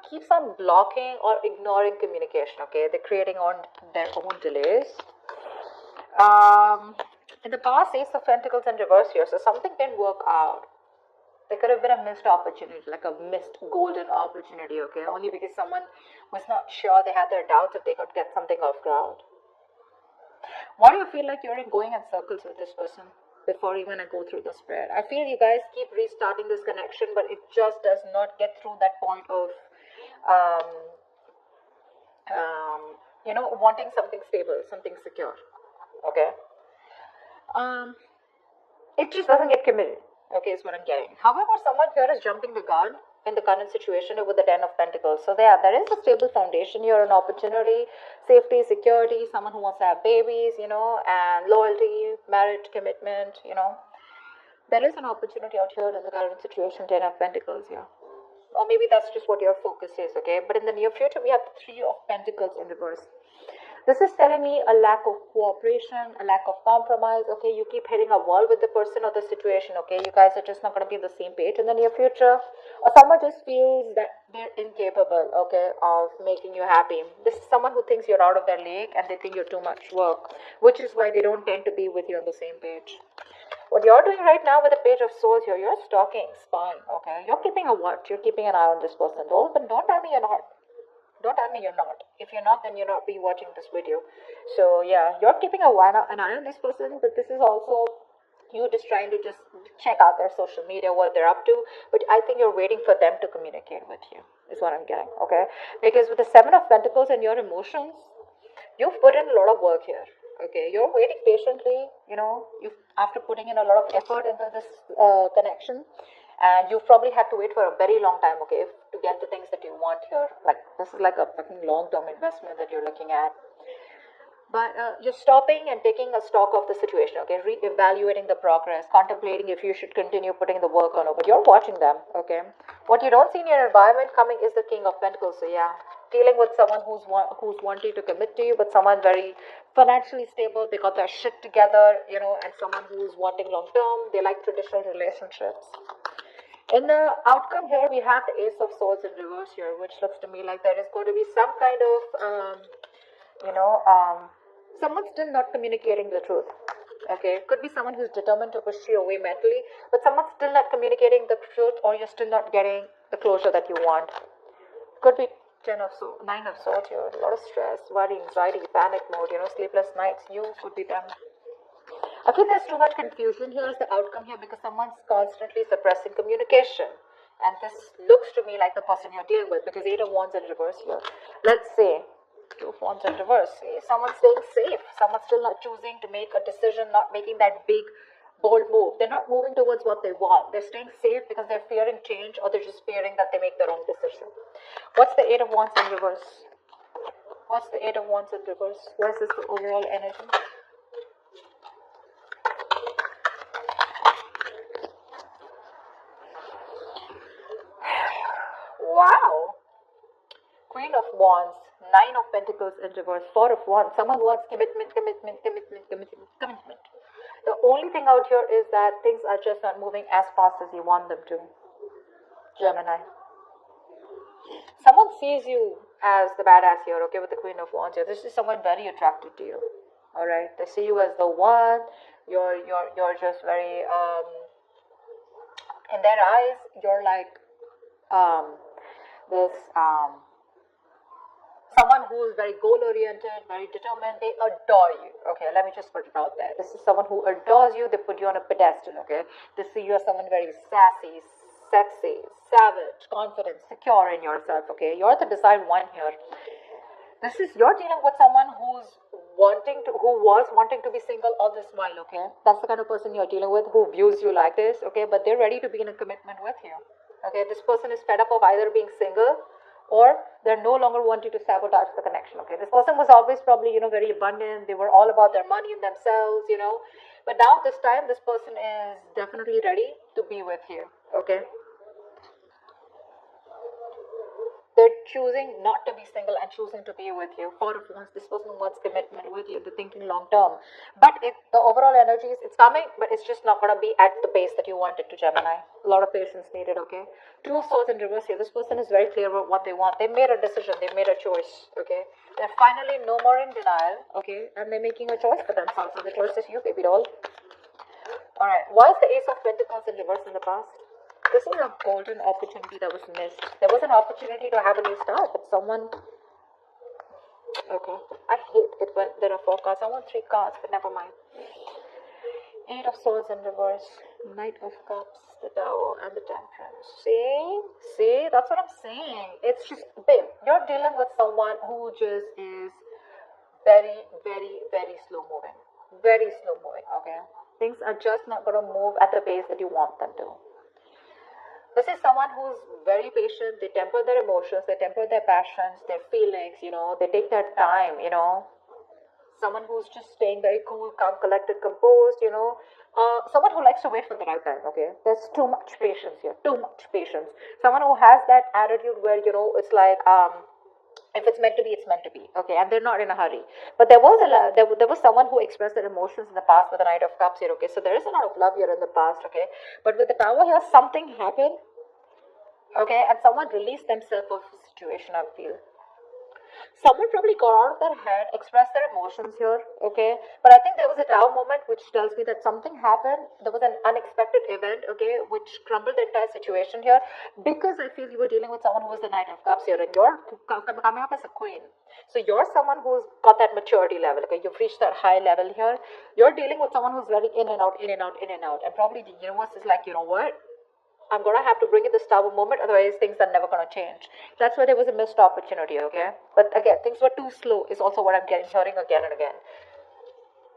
keeps on blocking or ignoring communication, okay? They're creating on their own delays. In the past, Ace of Pentacles in reverse here, so something didn't work out. There could have been a missed opportunity, like a missed golden opportunity, okay? Only because someone was not sure, they had their doubts if they could get something off ground. Why do you feel like you're going in circles with this person? Before even I go through the spread, I feel you guys keep restarting this connection, but it just does not get through that point of wanting something stable, something secure, okay? It just doesn't get committed, okay, is what I'm getting. However, someone here is jumping the gun in the current situation with the 10 of Pentacles. So there is a stable foundation here, an opportunity, safety, security, someone who wants to have babies, and loyalty, marriage, commitment, There is an opportunity out here in the current situation, 10 of Pentacles here. Or maybe that's just what your focus is, okay? But in the near future, we have the 3 of Pentacles in reverse. This is telling me a lack of cooperation, a lack of compromise, okay? You keep hitting a wall with the person or the situation, okay? You guys are just not going to be on the same page in the near future. Or someone just feels that they're incapable, okay, of making you happy. This is someone who thinks you're out of their league and they think you're too much work, which is why they don't tend to be with you on the same page. What you're doing right now with the Page of Swords here, you're stalking, spying, okay? You're keeping a watch, you're keeping an eye on this person. But don't tell me you're not. Don't tell me you're not. If you're not, then you're not be watching this video. So yeah, you're keeping an eye on this person, but this is also you just trying to just check out their social media, what they're up to. But I think you're waiting for them to communicate with you, is what I'm getting, okay? Because with the 7 of Pentacles and your emotions, you've put in a lot of work here, okay? You're waiting patiently, after putting in a lot of effort into this connection. And you've probably had to wait for a very long time, okay, to get the things that you want here. Like, this is like a fucking long-term investment that you're looking at. But you're stopping and taking a stock of the situation, okay, re-evaluating the progress, contemplating if you should continue putting the work on it. But you're watching them, okay. What you don't see in your environment coming is the King of Pentacles. So yeah, dealing with someone who's wanting to commit to you, but someone very financially stable, they got their shit together, and someone who's wanting long-term, they like traditional relationships. In the outcome here, we have the Ace of Swords in reverse here, which looks to me like there is going to be some kind of, someone still not communicating the truth. Okay, could be someone who's determined to push you away mentally, but someone's still not communicating the truth, or you're still not getting the closure that you want. Could be 9 of Swords here, a lot of stress, worry, anxiety, panic mode, sleepless nights. You could be them. I feel there's too much confusion here as the outcome here because someone's constantly suppressing communication. And this looks to me like the person you're dealing with because 8 of Wands in reverse here. Let's say 2 of Wands in reverse. Someone's staying safe. Someone's still not choosing to make a decision, not making that big, bold move. They're not moving towards what they want. They're staying safe because they're fearing change or they're just fearing that they make the wrong decision. What's the 8 of Wands in reverse? What's the 8 of Wands in reverse? What is this the overall energy? Wow! Queen of Wands, 9 of Pentacles in reverse, 4 of Wands. Someone wants commitment. The only thing out here is that things are just not moving as fast as you want them to. Gemini. Someone sees you as the badass here, okay, with the Queen of Wands here. This is someone very attracted to you. Alright. They see you as the one. You're just very in their eyes, you're like someone who is very goal-oriented, very determined. They adore you. Okay, let me just put it out there. This is someone who adores you. They put you on a pedestal. Okay, they see you as someone very sassy, sexy, savage, confident, secure in yourself. Okay, you're the desired one here. You're dealing with someone who was wanting to be single all this while. Okay, that's the kind of person you're dealing with who views you like this. Okay, but they're ready to be in a commitment with you. Okay, this person is fed up of either being single or they're no longer wanting to sabotage the connection. Okay, this person was always probably, very abundant. They were all about their money and themselves, But now this time, this person is definitely ready to be with you. Okay. They're choosing not to be single and choosing to be with you. Four of Wands, this person wants commitment with you. They're thinking long term. But the overall energy is, it's coming, but it's just not going to be at the pace that you want it to, Gemini. A lot of patience needed, okay? Two of Swords in reverse here. This person is very clear about what they want. They made a decision. They made a choice, okay? They're finally no more in denial, okay? And they're making a choice for themselves. So the choice is you, baby doll. Alright, why is the Ace of Pentacles in reverse in the past? This is a golden opportunity that was missed. There was an opportunity to have a new start, but someone... Okay, I hate it when there are 4 cards. I want 3 cards, but never mind. 8 of Swords in reverse, Knight of Cups, the Tower, and the Temperance. See, that's what I'm saying. It's just, babe, you're dealing with someone who just is very, very, very slow moving. Very slow moving, okay? Things are just not going to move at the pace that you want them to. This is someone who's very patient. They temper their emotions, they temper their passions, their feelings, you know, they take their time, you know. Someone who's just staying very cool, calm, collected, composed, you know. Someone who likes to wait for the right time, okay? There's too much patience here, too much patience. Someone who has that attitude where, you know, it's like, if it's meant to be, it's meant to be, okay? And they're not in a hurry. But there was there was someone who expressed their emotions in the past with the Knight of Cups here, okay? So there is a lot of love here in the past, okay? But with the Tower here, something happened, okay? And someone released themselves of the situation, I feel. Someone probably got out of their head, expressed their emotions here, okay? But I think there was a Tower moment which tells me that something happened. There was an unexpected event, okay, which crumbled the entire situation here, because I feel you were dealing with someone who was the Knight of Cups here, and you're coming up as a queen. So you're someone who's got that maturity level, okay? You've reached that high level here. You're dealing with someone who's very in and out, in and out, in and out. And probably the universe is like, you know what? I'm going to have to bring in this Tower moment, otherwise things are never going to change. That's why there was a missed opportunity, okay? But again, things were too slow is also what I'm hearing again and again.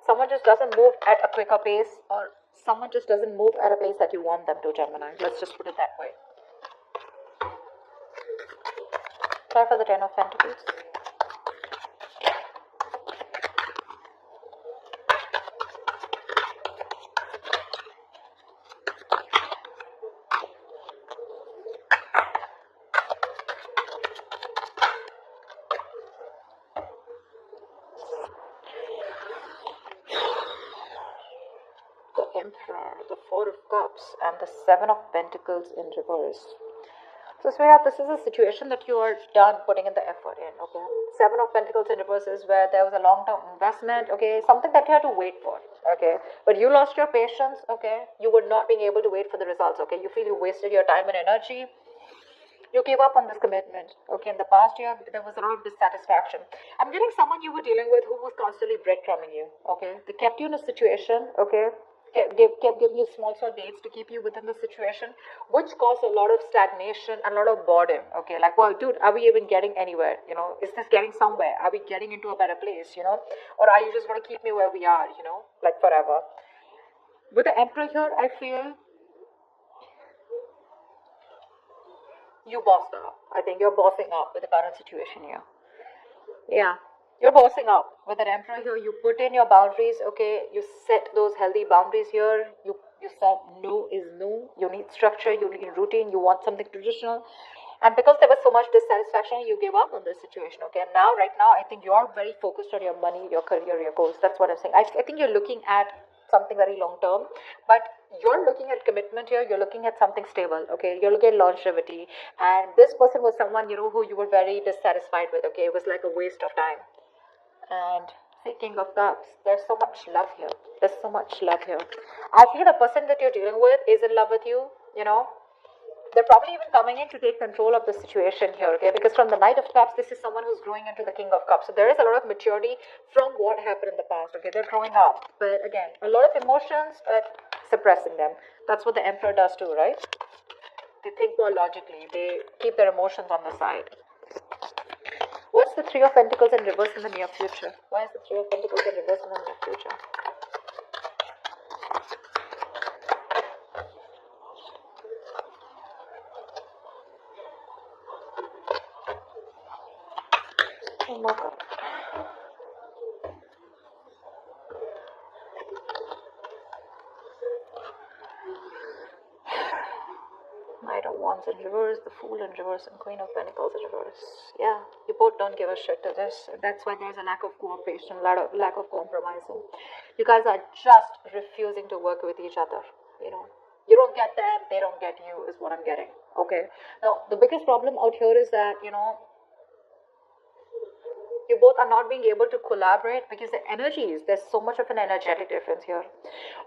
Someone just doesn't move at a quicker pace, or someone just doesn't move at a pace that you want them to, Gemini. Let's just put it that way. Try for the 10 of Pentacles. Emperor, the 4 of Cups, and the 7 of Pentacles in reverse. So, sweetheart, this is a situation that you are done putting in the effort in, okay? 7 of Pentacles in reverse is where there was a long-term investment, okay? Something that you had to wait for, okay? But you lost your patience, okay? You were not being able to wait for the results, okay? You feel you wasted your time and energy. You gave up on this commitment, okay? In the past year, there was a lot of dissatisfaction. I'm getting someone you were dealing with who was constantly breadcrumbing you, okay? They kept you in a situation, okay? Kept giving you small dates to keep you within the situation, which caused a lot of stagnation and a lot of boredom, okay? Like, well, dude, are we even getting anywhere, you know? Is this getting somewhere? Are we getting into a better place, you know? Or are you just going to keep me where we are, you know, like forever? With the Emperor here, I feel you bossed up. I think you're bossing up with the current situation here. Yeah, you're bossing up. With an Emperor here, you put in your boundaries, okay? You set those healthy boundaries here. You said no is no. You need structure, you need routine, you want something traditional. And because there was so much dissatisfaction, you gave up on this situation, okay? And now, right now, I think you're very focused on your money, your career, your goals. That's what I'm saying. I think you're looking at something very long term, but you're looking at commitment here. You're looking at something stable, okay? You're looking at longevity. And this person was someone, you know, who you were very dissatisfied with, okay? It was like a waste of time. And King of Cups, there's so much love here. There's so much love here. I feel the person that you're dealing with is in love with you, you know. They're probably even coming in to take control of the situation here, okay? Because from the Knight of Cups, this is someone who's growing into the King of Cups. So there is a lot of maturity from what happened in the past, okay? They're growing up. But again, a lot of emotions, but suppressing them. That's what the Emperor does too, right? They think more logically. They keep their emotions on the side. What's the Three of Pentacles in reverse in the near future? Why is the Three of Pentacles in reverse in the near future? Oh my God. Knight of Wands in reverse, the Fool in reverse, and Queen of Pentacles in reverse. Yeah, you both don't give a shit to this. That's why there's a lack of cooperation, lack of compromising. You guys are just refusing to work with each other. You know, you don't get them, they don't get you, is what I'm getting. Okay. Now, the biggest problem out here is that, you know, you both are not being able to collaborate because the energies, there's so much of an energetic difference here.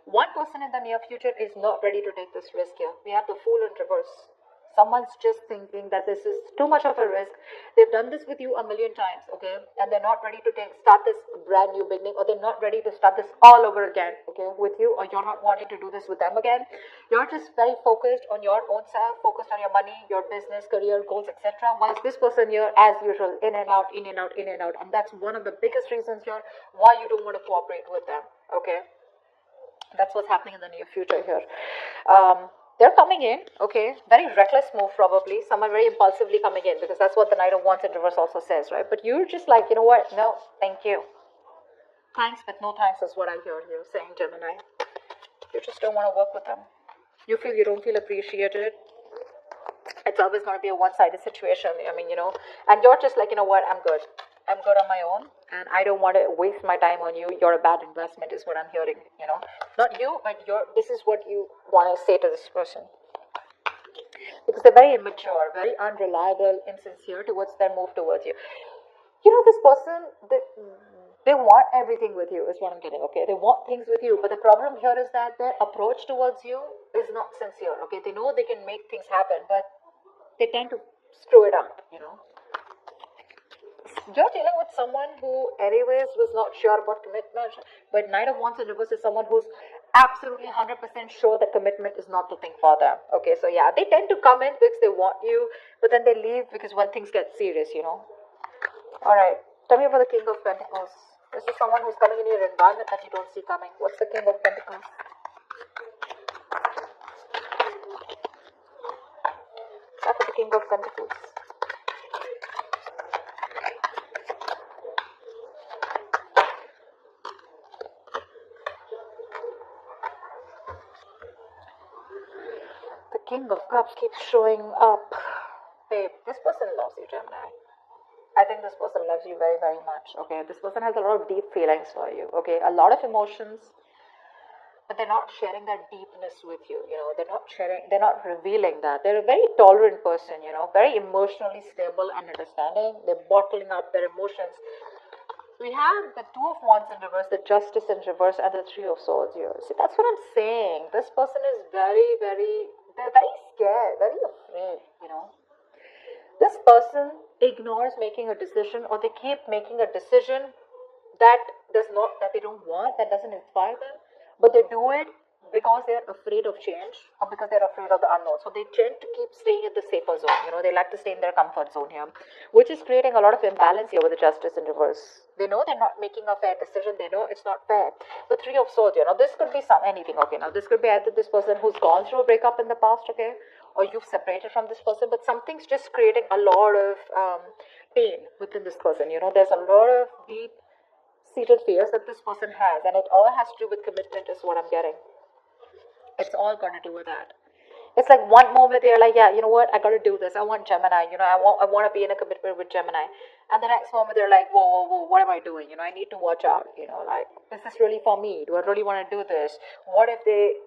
One person in the near future is not ready to take this risk here. We have the Fool in reverse. Someone's just thinking that this is too much of a risk. They've done this with you a million times, okay? And they're not ready to start this brand new beginning, or they're not ready to start this all over again, okay, with you, or you're not wanting to do this with them again. You're just very focused on your own self, focused on your money, your business, career, goals, etc. Whilst this person here, as usual, in and out, in and out, in and out. And that's one of the biggest reasons here why you don't want to cooperate with them, okay? That's what's happening in the near future here. They're coming in, okay, very reckless move probably. Someone very impulsively coming in, because that's what the Knight of Wands in reverse also says, right? But you're just like, you know what, no, thank you. Thanks, but no thanks is what I hear you saying, Gemini. You just don't want to work with them. You don't feel appreciated. It's always going to be a one-sided situation. I mean, you know, and you're just like, you know what, I'm good. I'm good on my own, and I don't want to waste my time on you. You're a bad investment is what I'm hearing, you know. Not you, but this is what you want to say to this person. Because they're very immature, very unreliable, insincere towards their move towards you. You know, this person, they want everything with you is what I'm getting, okay? They want things with you, but the problem here is that their approach towards you is not sincere, okay? They know they can make things happen, but they tend to screw it up, you know. You're dealing with someone who anyways was not sure about commitment, but Knight of Wands in reverse is someone who's absolutely 100% sure that commitment is not the thing for them. Okay, so yeah, they tend to come in because they want you, but then they leave because when things get serious, you know. Alright, tell me about the King of Pentacles. This is someone who's coming in your environment that you don't see coming. What's the King of Pentacles? After the King of Pentacles. The King of Cups keeps showing up. Babe, this person loves you, Gemini. I think this person loves you very, very much. Okay, this person has a lot of deep feelings for you. Okay, a lot of emotions, but they're not sharing that deepness with you. You know, they're not sharing, they're not revealing that. They're a very tolerant person, you know, very emotionally stable and understanding. They're bottling up their emotions. We have the Two of Wands in reverse, the Justice in reverse, and the Three of Swords here. See, that's what I'm saying. This person is very, they're very scared, very afraid, you know. This person ignores making a decision, or they keep making a decision that they don't want, that doesn't inspire them, but they do it because they're afraid of change, or because they're afraid of the unknown. So they tend to keep staying in the safer zone. You know, they like to stay in their comfort zone here, which is creating a lot of imbalance here with the Justice in reverse. They know they're not making a fair decision. They know it's not fair. The Three of Swords, you know, this could be anything. Okay, now this could be either this person who's gone through a breakup in the past, okay, or you've separated from this person, but something's just creating a lot of pain within this person. You know, there's a lot of deep seated fears that this person has, and it all has to do with commitment is what I'm getting. It's all got to do with that. It's like one moment they're like, yeah, you know what, I got to do this. I want Gemini. You know, I want to be in a commitment with Gemini. And the next moment they're like, whoa, what am I doing? You know, I need to watch out. You know, like, is this really for me? Do I really want to do this? What if they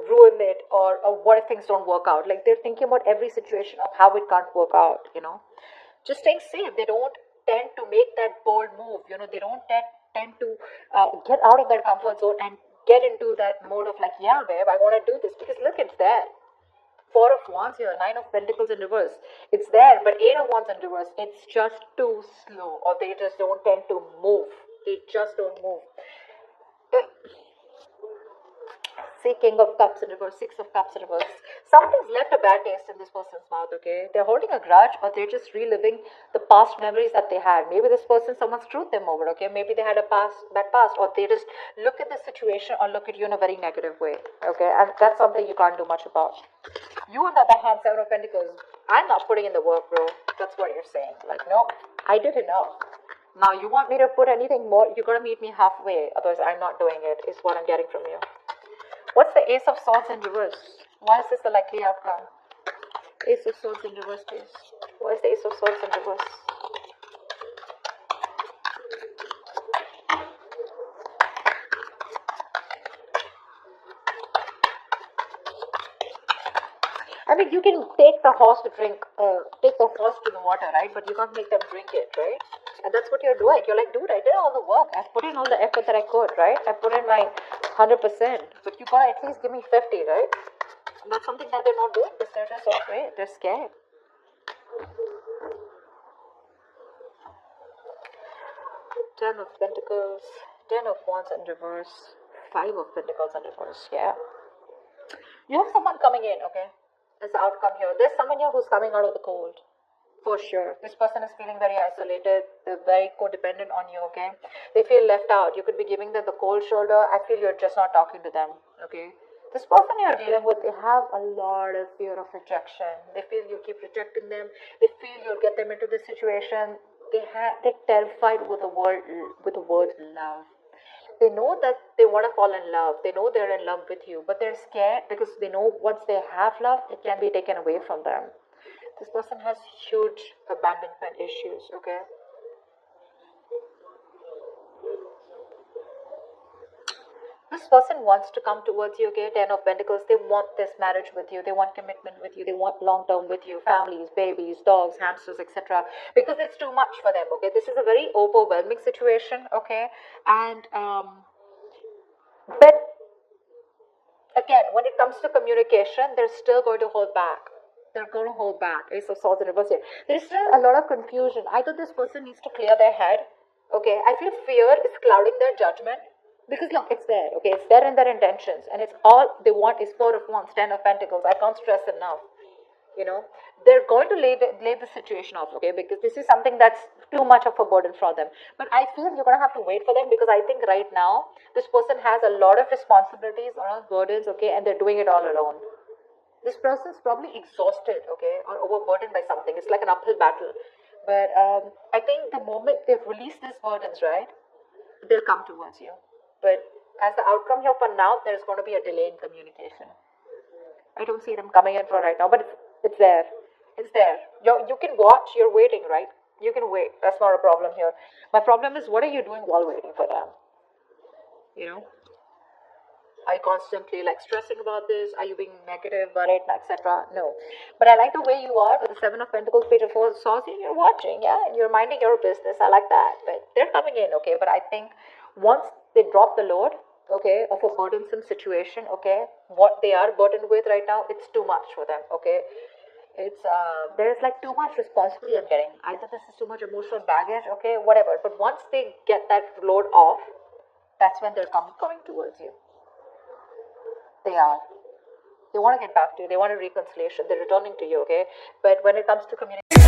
ruin it, or what if things don't work out? Like, they're thinking about every situation of how it can't work out, you know. Just staying safe. They don't tend to make that bold move, you know. They don't tend to get out of their comfort zone and get into that mode of like, yeah, babe, I want to do this, because look, it's there. Four of Wands here, Nine of Pentacles in reverse. It's there, but Eight of Wands in reverse. It's just too slow, or they just don't tend to move. They just don't move. See, King of Cups in reverse, Six of Cups in reverse. Something's left a bad taste in this person's mouth, okay? They're holding a grudge, or they're just reliving the past memories that they had. Maybe this person, someone screwed them over, okay? Maybe they had a bad past, or they just look at the situation or look at you in a very negative way, okay? And that's something you can't do much about. You, on the other hand, Seven of Pentacles, I'm not putting in the work, bro. That's what you're saying. Like, no, I did enough. Now, you want me to put anything more? You gotta meet me halfway, otherwise I'm not doing it, is what I'm getting from you. What's the Ace of Swords in reverse? Why is this the likely outcome? Ace of Swords in reverse, please. Why is the Ace of Swords in reverse? I mean, you can take the horse to drink, take the horse to the water, right? But you can't make them drink it, right? And that's what you're doing. You're like, dude, I did all the work. I've put in all the effort that I could, right? I put in my 100%. But you gotta at least give me 50, right? And that's something that they're not doing because they're just afraid. They're scared. Ten of Pentacles, Ten of Wands in reverse, Five of Pentacles in reverse, yeah. You have someone coming in, okay? That's the outcome here. There's someone here who's coming out of the cold. For sure. This person is feeling very isolated. They're very codependent on you, okay? They feel left out. You could be giving them the cold shoulder. I feel you're just not talking to them, okay? This person you're dealing with, they have a lot of fear of rejection. They feel you keep rejecting them. They feel you'll get them into this situation. They're terrified with the word love. They know that they want to fall in love. They know they're in love with you, but they're scared because they know once they have love, it can be taken away from them. This person has huge abandonment issues, okay? This person wants to come towards you, okay? Ten of Pentacles. They want this marriage with you. They want commitment with you. They want long-term with you. Families, babies, dogs, hamsters, etc. Because it's too much for them, okay? This is a very overwhelming situation, okay? And, but, again, when it comes to communication, they're still going to hold back. They're going to hold back. Ace of Swords in reverse here. There's still a lot of confusion. Either this person needs to clear their head, okay? I feel fear is clouding their judgment. Because look, it's there, okay? It's there in their intentions. And it's all they want is Four of Wands, Ten of Pentacles. I can't stress enough. You know, they're going to lay the situation off, okay? Because this is something that's too much of a burden for them. But I feel you're going to have to wait for them because I think right now, this person has a lot of responsibilities, a lot of burdens, okay? And they're doing it all alone. This person is probably exhausted, okay? Or overburdened by something. It's like an uphill battle. But I think the moment they've released these burdens, right? They'll come towards you. But as the outcome here for now, there's going to be a delay in communication. I don't see them coming in for right now, but it's there. It's there. You can watch, you're waiting, right? You can wait. That's not a problem here. My problem is, what are you doing while waiting for them? You know? Are you constantly like stressing about this? Are you being negative, worried, etc.? No. But I like the way you are with the Seven of Pentacles, Page of Swords, and you're watching, yeah? And you're minding your business. I like that. But they're coming in, okay? But I think once they drop the load, okay, of a burdensome situation, okay, what they are burdened with right now, it's too much for them, okay? It's there's like too much responsibility I'm getting. Either this is too much emotional baggage, okay, whatever. But once they get that load off, that's when they're coming towards you. They are. They want to get back to you. They want a reconciliation. They're returning to you, okay? But when it comes to communication,